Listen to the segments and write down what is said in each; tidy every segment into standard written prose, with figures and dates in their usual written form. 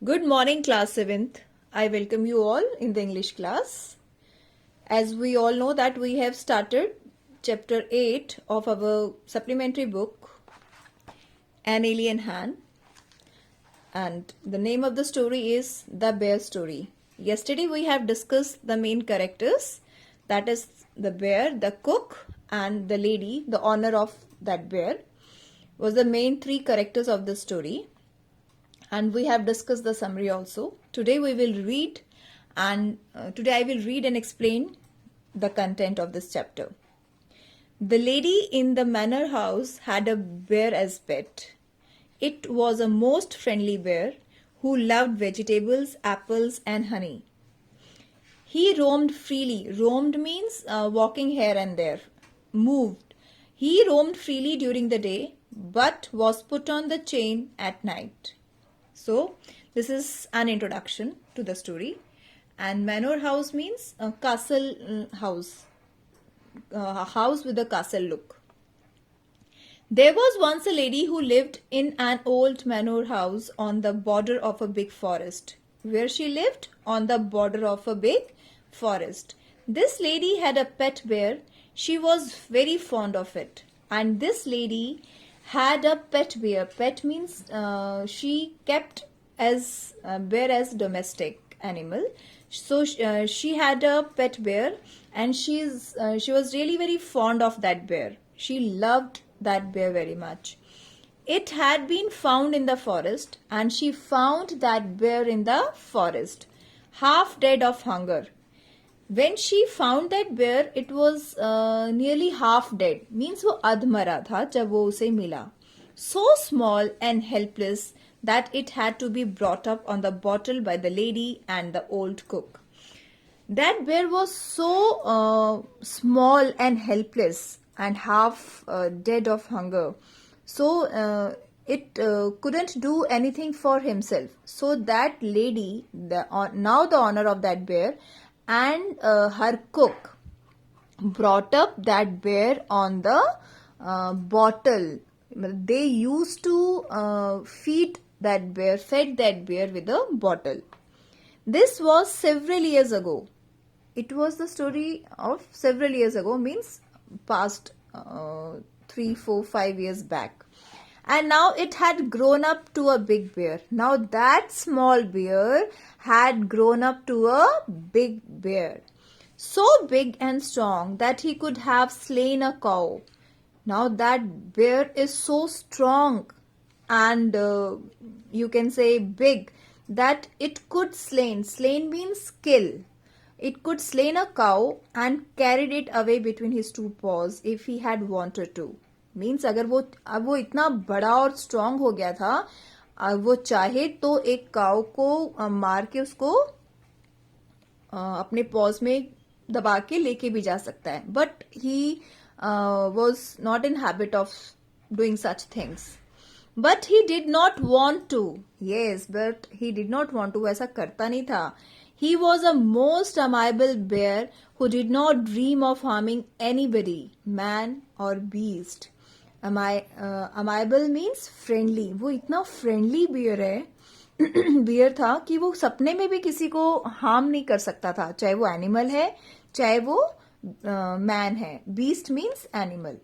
Good morning, class 7th. I welcome you all in the English class. As we all know that we have started chapter 8 of our supplementary book, An Alien Hand. And the name of the story is The Bear Story. Yesterday we have discussed the main characters, that is the bear, the cook and the lady, the owner of that bear, was the main three characters of the story. And we have discussed the summary also. Today we will read today I will read and explain the content of this chapter. The lady in the manor house had a bear as pet. It was a most friendly bear who loved vegetables, apples and honey. He roamed freely. Roamed means walking here and there. Moved. He roamed freely during the day but was put on the chain at night. So, this is an introduction to the story. And manor house means a castle house, a house with a castle look. There was once a lady who lived in an old manor house on the border of a big forest. Where she lived? On the border of a big forest. This lady had a pet bear. She was very fond of it. And this lady had a pet bear. Pet means she kept as bear as domestic animal. So she had a pet bear, and she was really very fond of that bear. She loved that bear very much. It had been found in the forest, and she found that bear in the forest, half dead of hunger. When she found that bear, it was nearly half dead. Means वो अधमरा था जब वो उसे मिला. So small and helpless that it had to be brought up on the bottle by the lady and the old cook. That bear was so small and helpless and half dead of hunger. So it couldn't do anything for himself. So that lady, now the owner of that bear, and her cook brought up that bear on the bottle. They used to fed that bear with a bottle. This was several years ago. It was the story of several years ago, means past 3, 4, 5 years back. And now it had grown up to a big bear. Now that small bear had grown up to a big bear. So big and strong that he could have slain a cow. Now that bear is so strong and you can say big that it could slain. Slain means kill. It could slain a cow and carried it away between his two paws if he had wanted to. Means अगर वो इतना बड़ा और strong हो गया था, वो चाहे तो एक काऊ को मार के उसको अपने पॉज में दबा के लेके भी जा सकता है. But he was not in habit of doing such things. But he did not want to. Yes, but he did not want to. ऐसा करता नहीं था. He was a most amiable bear who did not dream of harming anybody, man or beast. Amiable means friendly. वो इतना friendly bear है, bear था कि वो सपने में भी किसी को harm नहीं कर सकता था, चाहे वो animal है, चाहे वो man है. Beast means animal.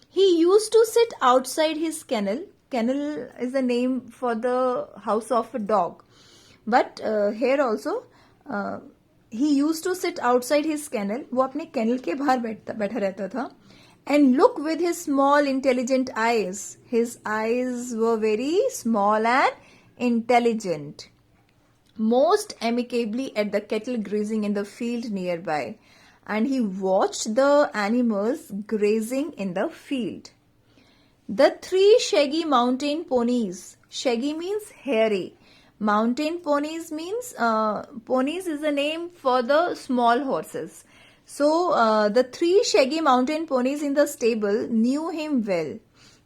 He used to sit outside his kennel. Kennel is the name for the house of a dog. But here also, he used to sit outside his kennel. वो अपने kennel के बाहर बैठा रहता था. And look with his small intelligent eyes. His eyes were very small and intelligent. Most amicably at the cattle grazing in the field nearby. And he watched the animals grazing in the field. The 3 shaggy mountain ponies. Shaggy means hairy. Mountain ponies means ponies is a name for the small horses. So the 3 shaggy mountain ponies in the stable knew him well.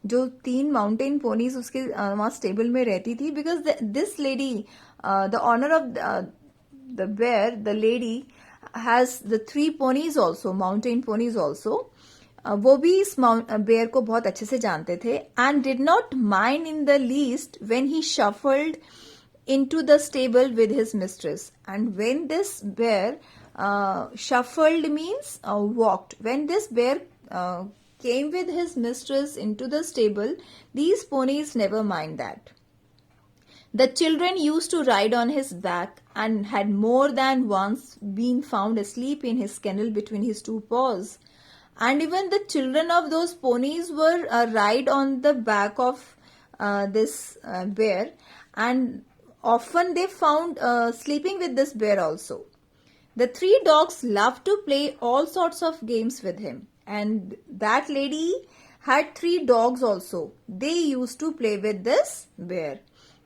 जो 3 mountain ponies उसके वहाँ stable में रहती थी, because this lady, the owner of the bear, the lady has the 3 ponies also, mountain ponies also. वो भी इस bear को बहुत अच्छे से जानते थे. And did not mind in the least when he shuffled into the stable with his mistress. And when this bear shuffled means walked. When this bear came with his mistress into the stable, these ponies never mind that. The children used to ride on his back and had more than once been found asleep in his kennel between his two paws. And even the children of those ponies were ride on the back of this bear, and often they found sleeping with this bear also. The three dogs loved to play all sorts of games with him, and that lady had three dogs also. They used to play with this bear.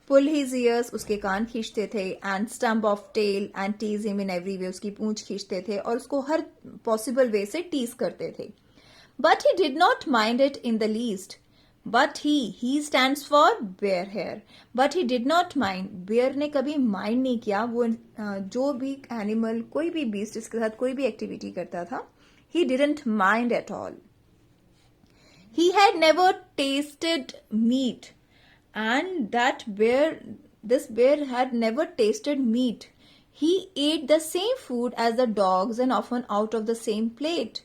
Pull his ears, उसके कान खींचते थे, and stump of tail and tease him in every way, उसकी पूंछ खींचते थे और उसको हर possible way से tease करते थे. But he did not mind it in the least. But he stands for bear here. But he did not mind. Bear ने कभी mind नहीं किया. वो जो भी animal, कोई भी beast इसके साथ कोई भी activity करता था, he didn't mind at all. He had never tasted meat. And this bear had never tasted meat. He ate the same food as the dogs and often out of the same plate.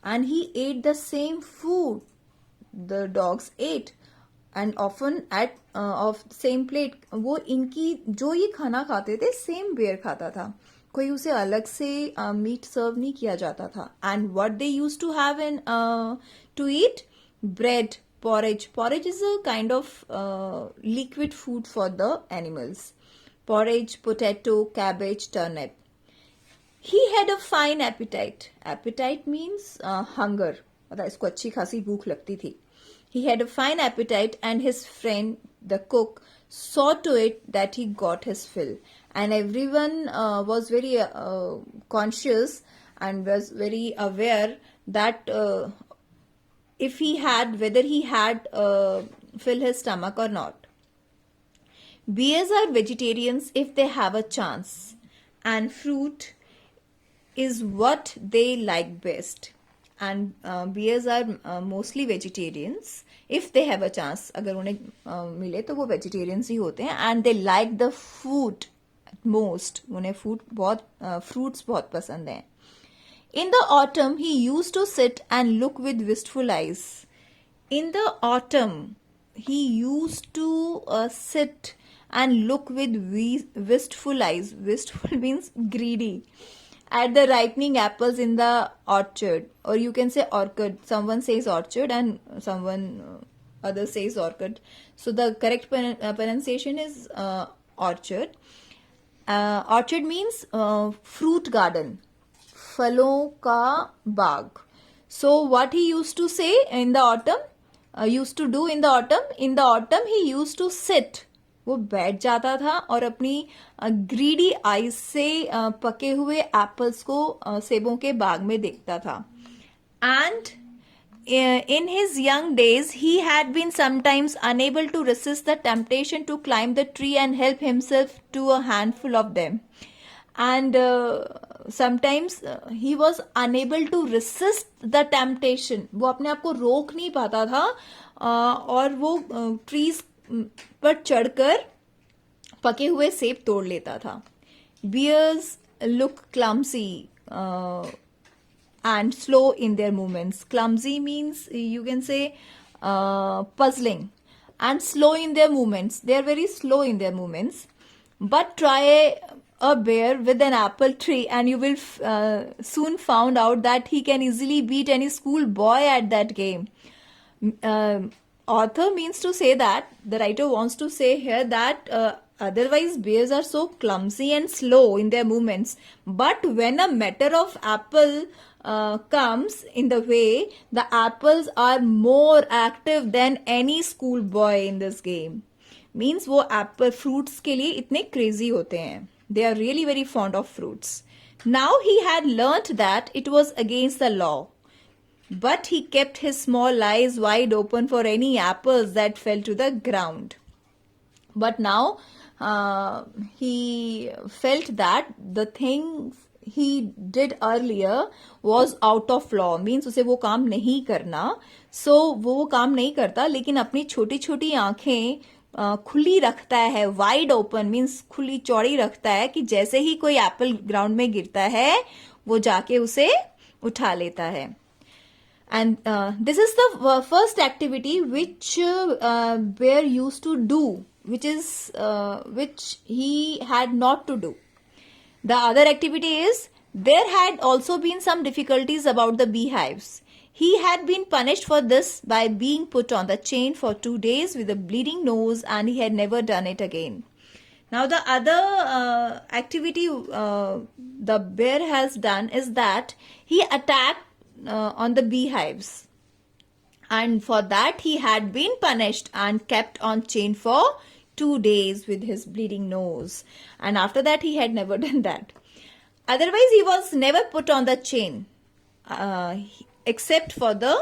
And he ate the same food the dogs ate and often at of same plate. वो इनकी जो ये खाना खाते थे same bear खाता था. कोई उसे अलग से meat serve नहीं किया जाता था. And what they used to have in to eat? Bread. Porridge. Porridge is a kind of liquid food for the animals. Porridge, potato, cabbage, turnip. He had a fine appetite. Appetite means hunger. मतलब इसको अच्छी खासी भूख लगती थी. He had a fine appetite and his friend, the cook, saw to it that he got his fill. And everyone was very conscious and was very aware that whether he had fill his stomach or not. Bears are vegetarians if they have a chance, and fruit is what they like best. And bears are mostly vegetarians if they have a chance. अगर उन्हें मिले तो वो vegetarians ही होते हैं, and they like the food most. उन्हें fruits बहुत पसंद हैं. In the autumn, he used to sit and look with wistful eyes. In the autumn, he used to sit and look with wistful eyes. Wistful means greedy. At the ripening apples in the orchard, or you can say orchard. Someone says orchard and someone other says orchard. So the correct pronunciation is orchard. Orchard means fruit garden. फलों का बाग. So what he used to say in the autumn, used to do in the autumn he used to sit. वो बैठ जाता था और अपनी greedy eyes से पके हुए एप्पल्स को सेबों के बाग में देखता था. And in his young days he had been sometimes unable to resist the temptation to climb the tree and help himself to a handful of them. And sometimes he was unable to resist the temptation. वो अपने आप को रोक नहीं पाता था और वो ट्रीज पर चढ़कर पके हुए सेब तोड़ लेता था. Bears look clumsy and slow in their movements. Clumsy means you can say puzzling, and slow in their movements. They are very slow in their movements. But try a bear with an apple tree and you will soon found out that he can easily beat any school boy at that game. Author means to say that, the writer wants to say here that otherwise bears are so clumsy and slow in their movements, but when a matter of apple comes in the way, the apples are more active than any school boy in this game. Means वो apple fruits के लिए इतने crazy होते हैं. They are really very fond of fruits. Now he had learnt that it was against the law, but he kept his small eyes wide open for any apples that fell to the ground. But now he felt that the things he did earlier was out of law. Means उसे वो काम नहीं करना. So वो काम नहीं करता, लेकिन अपनी छोटी छोटी आंखें खुली रखता है, वाइड ओपन मीन्स खुली चौड़ी रखता है कि जैसे ही कोई एप्पल ग्राउंड में गिरता है वो जाके उसे उठा लेता है. And this is the first activity which bear used to do, which he had not to do. The other activity is there had also been some difficulties about the beehives. He had been punished for this by being put on the chain for 2 days with a bleeding nose, and he had never done it again. Now the other activity the bear has done is that he attacked on the beehives, and for that he had been punished and kept on chain for 2 days with his bleeding nose, and after that he had never done that. Otherwise he was never put on the chain except for the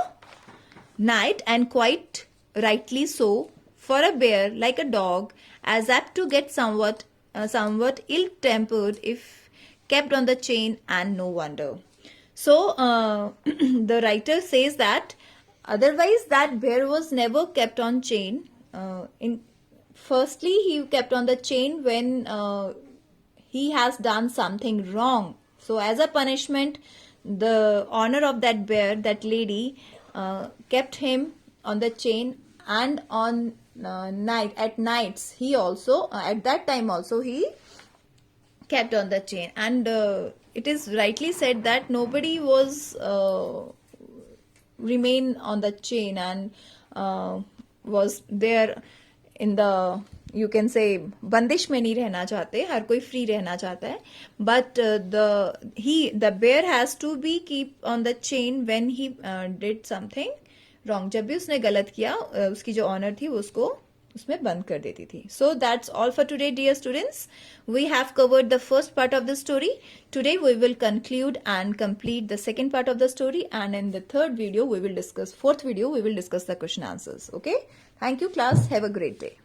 night, and quite rightly so, for a bear, like a dog, as apt to get somewhat ill-tempered if kept on the chain, and no wonder. So the writer says that otherwise that bear was never kept on chain. Firstly he kept on the chain when he has done something wrong. So as a punishment, the owner of that bear, that lady, kept him on the chain, and on at nights he also at that time also he kept on the chain. And it is rightly said that nobody was remain on the chain and was there in the, you can say, बंदिश में नहीं रहना चाहते, हर कोई free रहना चाहता है. But the bear has to be keep on the chain when he did something wrong. जब भी उसने गलत किया, उसकी जो ऑनर थी वो उसको उसमें बंद कर देती थी. So that's all for today, dear students. We have covered the first part of the story. Today we will conclude and complete the second part of the story, and in the fourth video we will discuss the question answers. Okay? Thank you class. Have a great day.